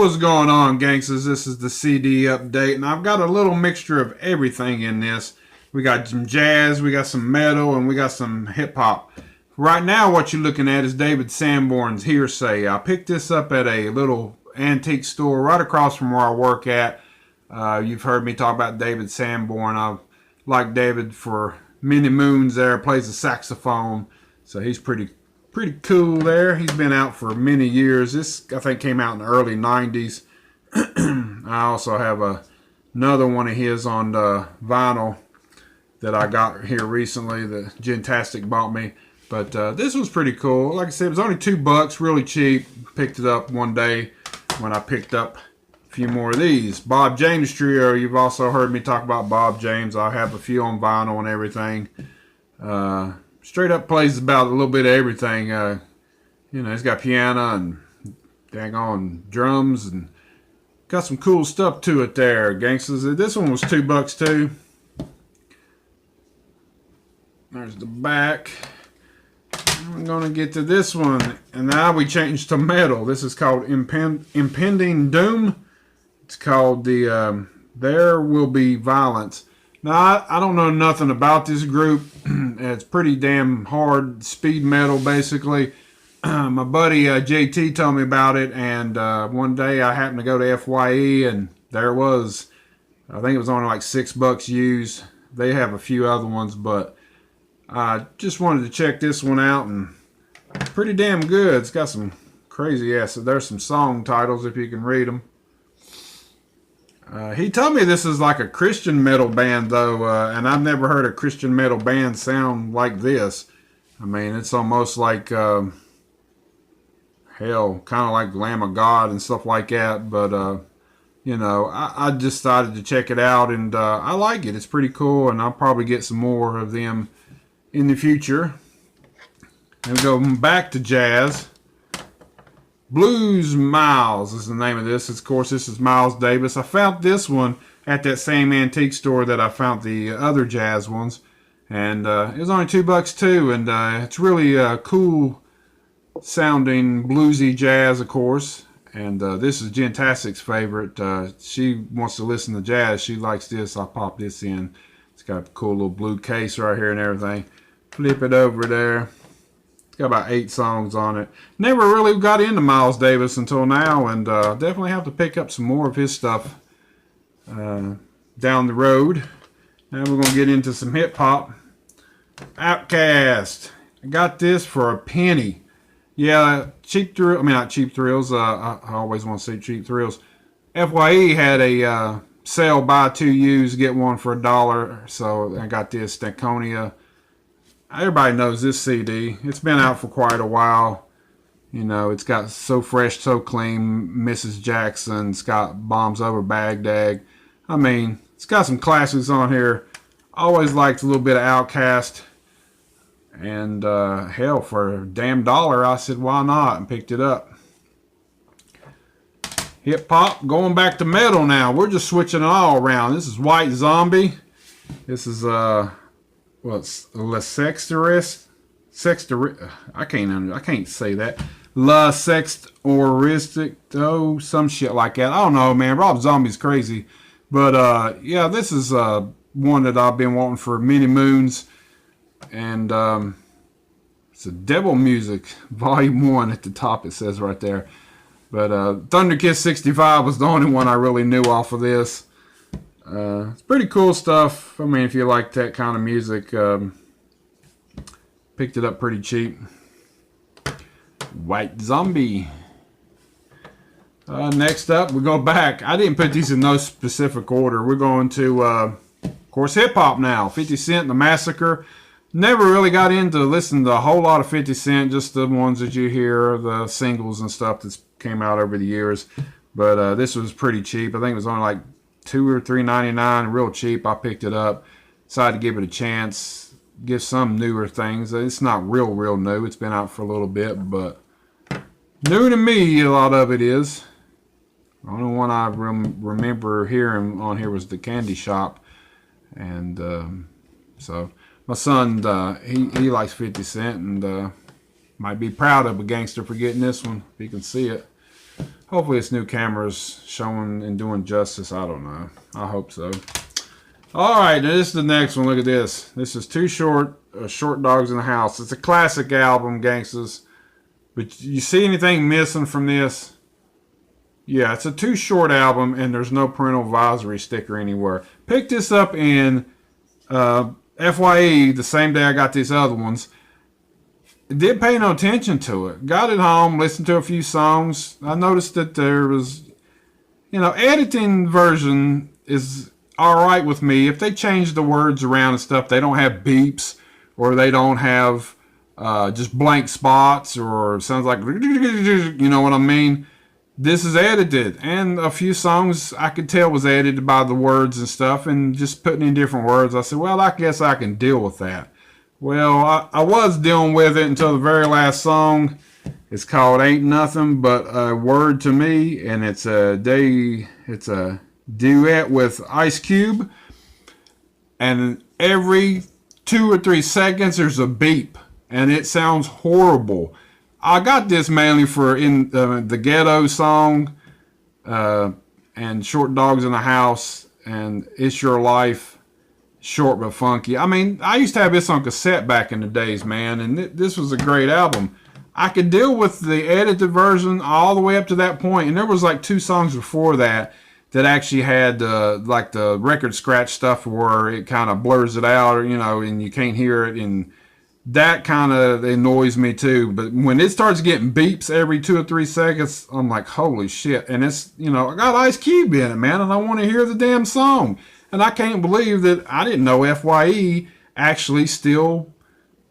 What's going on, gangsters? This is the CD update, and I've got a little mixture of everything in this. We got some jazz, we got some metal, and we got some hip-hop. Right now, what you're looking at is David Sanborn's Hearsay. I picked this up at a little antique store right across from where I work at. You've heard me talk about David Sanborn. I've liked David for many moons there. Plays the saxophone, so he's pretty cool there. He's been out for many years. This, I think, came out in the early 90s. I also have another one of his on vinyl that I got here recently that Gentastic bought me. But this was pretty cool. Like I said, it was only $2, really cheap. Picked it up one day when I picked up a few more of these. Bob James Trio. You've also heard me talk about Bob James. I have a few on vinyl and everything. Straight up plays about a little bit of everything. You know, he's got piano and dang on drums and got some cool stuff to it there, gangsters. This one was $2 too. There's the back. I'm gonna get to this one, and now we change to metal. This is called Impending Doom. It's called the There Will Be Violence. Now, I don't know nothing about this group. It's pretty damn hard speed metal, basically. My buddy JT told me about it, and one day I happened to go to FYE, and there it was. I think it was only like $6 used. They have a few other ones, but I just wanted to check this one out, and it's pretty damn good. It's got some crazy ass. There's some song titles if you can read them. He told me this is like a Christian metal band, though, and I've never heard a Christian metal band sound like this. I mean, it's almost like, hell, kind of like Lamb of God and stuff like that. But, you know, I just decided to check it out, and I like it. It's pretty cool, and I'll probably get some more of them in the future. And we go back to jazz. Blues Miles is the name of this. Of course, this is Miles Davis. I found this one at that same antique store that I found the other jazz ones. And it was only $2 too. And it's really cool sounding bluesy jazz, of course. And this is Gentastic's favorite. She wants to listen to jazz. She likes this. I'll pop this in. It's got a cool little blue case right here and everything. Flip it over there. It's got about 8 songs on it. Never really got into Miles Davis until now, and definitely have to pick up some more of his stuff down the road. Now we're going to get into some hip hop. Outcast. I got this for a penny. Yeah, cheap thrill. I mean, not cheap thrills. I always want to say cheap thrills. FYE had a sale, buy 2 used, get 1 for $1. So I got this Stankonia. Everybody knows this CD. It's been out for quite a while. You know, it's got So Fresh, So Clean, Mrs. Jackson. It's got Bombs Over Baghdad. I mean, it's got some classics on here. Always liked a little bit of Outcast. And hell, for a damn $1, I said, why not? And picked it up. Hip hop, going back to metal now. We're just switching it all around. This is White Zombie. This is what's La Sexterist? I can't say that. La Sextoristic, oh, some shit like that. I don't know, man. Rob Zombie's crazy, but yeah, this is one that I've been wanting for many moons, and it's a Devil Music Volume 1 at the top. It says right there. But Thunder Kiss 65 was the only one I really knew off of this. It's pretty cool stuff. I mean, if you like that kind of music, picked it up pretty cheap. White Zombie. Next up, we go back. I didn't put these in no specific order. We're going to, of course, hip-hop now. 50 Cent, The Massacre. Never really got into listening to a whole lot of 50 Cent, just the ones that you hear, the singles and stuff that came out over the years. But this was pretty cheap. I think it was only like $2 or $3.99, real cheap. I picked it up. Decided to give it a chance. Give some newer things. It's not real new. It's been out for a little bit, but new to me, a lot of it is. The only one I remember hearing on here was The Candy Shop. And so my son, he likes 50 Cent, and might be proud of a gangster for getting this one, if you can see it. Hopefully this new camera's showing and doing justice. I don't know. I hope so. Alright, this is the next one. Look at this. This is Too Short, Short Dogs in the House. It's a classic album, gangsters. But you see anything missing from this? Yeah, it's a Too Short album, and there's no parental advisory sticker anywhere. Picked this up in FYE the same day I got these other ones. Didn't pay no attention to it. Got it home, listened to a few songs. I noticed that there was, editing version is alright with me. If they change the words around and stuff, they don't have beeps, or they don't have just blank spots, or sounds like, you know what I mean? This is edited, and a few songs I could tell was edited by the words and stuff, and just putting in different words. I said, well, I guess I can deal with that. Well, I was dealing with it until the very last song. It's called Ain't Nothing But a Word to Me, and it's a duet with Ice Cube, and every 2 or 3 seconds there's a beep, and it sounds horrible. I got this mainly for in the Ghetto song, and Short Dogs in the House, and It's Your Life, Short but Funky. I mean, I used to have this on cassette back in the days, man, and this was a great album. I could deal with the edited version all the way up to that point, and there was like 2 songs before that actually had like the record scratch stuff where it kind of blurs it out, or and you can't hear it, and that kind of annoys me too. But when it starts getting beeps every 2 or 3 seconds, I'm like, holy shit. And it's, I got Ice Cube in it, man, and I want to hear the damn song. And I can't believe that I didn't know FYE actually still,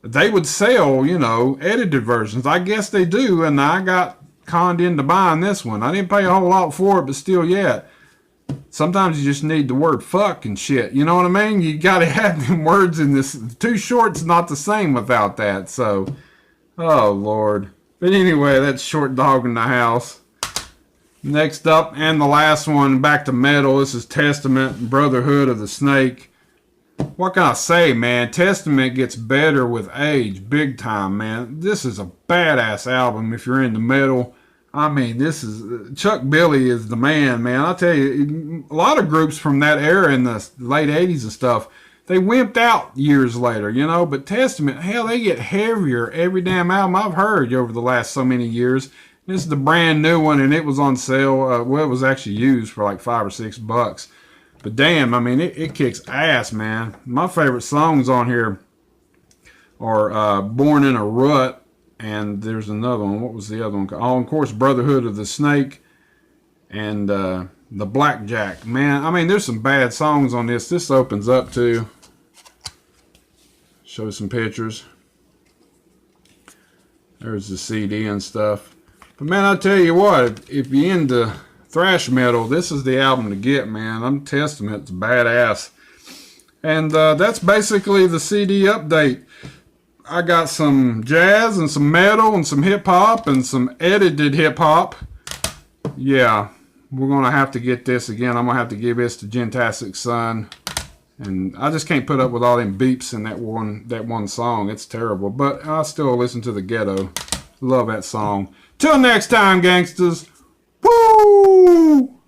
they would sell, edited versions. I guess they do, and I got conned into buying this one. I didn't pay a whole lot for it, but still yet. Sometimes you just need the word fuck and shit. You know what I mean? You got to have them words in this. Too Short's not the same without that. So, oh, Lord. But anyway, that's Short Dog in the House. Next up, and the last one, back to metal. This is Testament, Brotherhood of the Snake. What can I say, man? Testament gets better with age, big time, man. This is a badass album if you're into metal. I mean, this is, Chuck Billy is the man, man. I'll tell you, a lot of groups from that era in the late 80s and stuff, they wimped out years later, but Testament, hell, they get heavier every damn album I've heard over the last so many years. This is the brand new one, and it was on sale. It was actually used for like $5 or $6. But damn, I mean, it kicks ass, man. My favorite songs on here are Born in a Rut, and there's another one. What was the other one? Oh, of course, Brotherhood of the Snake, and the Blackjack. Man, I mean, there's some bad songs on this. This opens up too. Show some pictures. There's the CD and stuff. But man, I tell you what, if you're into thrash metal, this is the album to get, man. I'm Testament. It's badass. And that's basically the CD update. I got some jazz and some metal and some hip-hop and some edited hip-hop. Yeah, we're going to have to get this again. I'm going to have to give this to Gentastic Son. And I just can't put up with all them beeps in that one song. It's terrible. But I still listen to the Ghetto. Love that song. Till next time, gangsters. Woo!